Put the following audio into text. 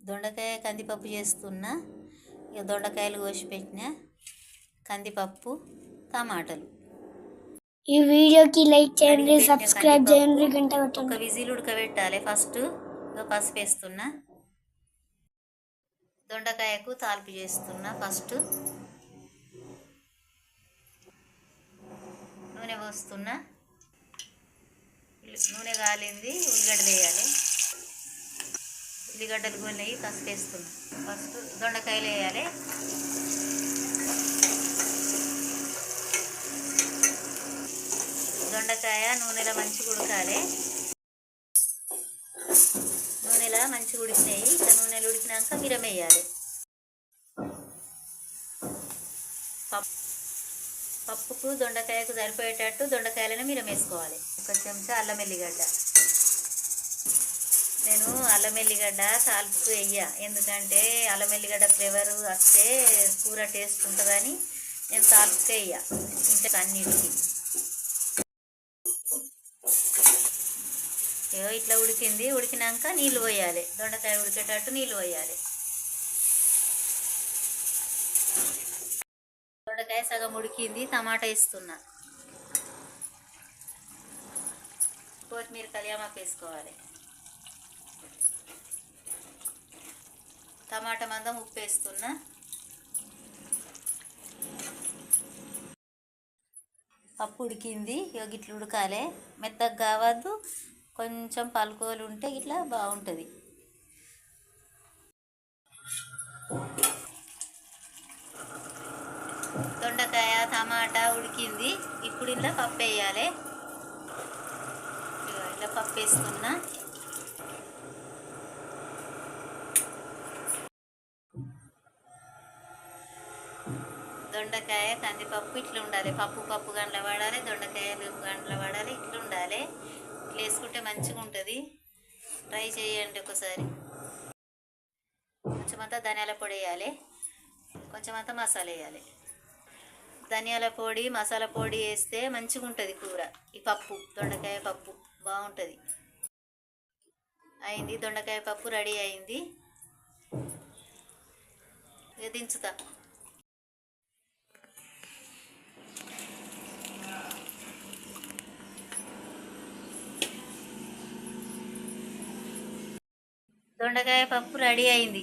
దొండకాయ కందిపప్పు చేస్తున్నా. ఇక దొండకాయలు కోసి పెట్టిన, కందిపప్పు, టమాటాలు. ఈ వీడియోకి లైక్ చేయండి, సబ్స్క్రైబ్ చేయండి, గంట కొట్టండి. ఒక విజిల్ ఉడకబెట్టాలి. ఫస్ట్ పసుపు వేస్తున్నా. దొండకాయకు తాలింపు చేస్తున్నా. ఫస్ట్ నూనె పోస్తున్నా. నూనె కాలింది, ఉల్లిగడ్డలు వేయాలి. ఉల్లిగడ్డలు కొనేవి పసుపు వేస్తున్నా. ఫస్ట్ దొండకాయలు వేయాలి. దొండకాయ నూనెలో మంచిగా ఉడకాలి. నూనెలో మంచిగా ఉడికినాయి. ఇక నూనెలు ఉడికినాక మిరం వేయాలి. పప్పుకు దొండకాయకు సరిపోయేటట్టు దొండకాయలను మిరం వేసుకోవాలి. ఒక చెంచా అల్లం ఎల్లిగడ్డ. నేను అల్లం ఎల్లిగడ్డ తాలింపుకు వేయ, ఎందుకంటే అల్లం ఎల్లిగడ్డ ఫ్లేవర్ వస్తే కూర టేస్ట్ ఉంటుందని నేను తాలింపుకు వేయ. ఇంత అన్నిటికి ఇట్లా ఉడికింది. ఉడికినాక నీళ్ళు పోయాలి. దొండకాయ ఉడికేటట్టు నీళ్ళు పోయాలి. దొండకాయ సగం ఉడికింది. టమాటా వేస్తున్నా. కొత్తిమీర కళ్యామాకు వేసుకోవాలి. టమాటా మందం ఉప్పు వేస్తున్నా. పప్పు ఉడికింది. ఇట్లా ఉడకాలి. మెత్తగా కావద్దు, కొంచెం పలుకోలు ఉంటే ఇట్లా బాగుంటుంది. దొండకాయ టమాటా ఉడికింది. ఇప్పుడు ఇలా పప్పు వేయాలి. ఇలా పప్పు వేస్తున్నా. దొండకాయ కందిపప్పు ఇట్లా ఉండాలి. పప్పు గంటల వాడాలి, దొండకాయలు గంటల వాడాలి. ఇట్లా ఉండాలి. ఇట్లా వేసుకుంటే మంచిగా ఉంటుంది. ట్రై చేయండి ఒకసారి. కొంచెమంతా ధనియాల పొడి వేయాలి. కొంచెమంతా మసాలా వేయాలి. ధనియాల పొడి, మసాలా పొడి వేస్తే మంచిగా ఉంటుంది కూర. ఈ పప్పు దొండకాయ పప్పు బాగుంటుంది. అయింది. దొండకాయ పప్పు రెడీ అయింది. ఇక దించుతా. దొండకాయ పప్పు రెడీ అయింది.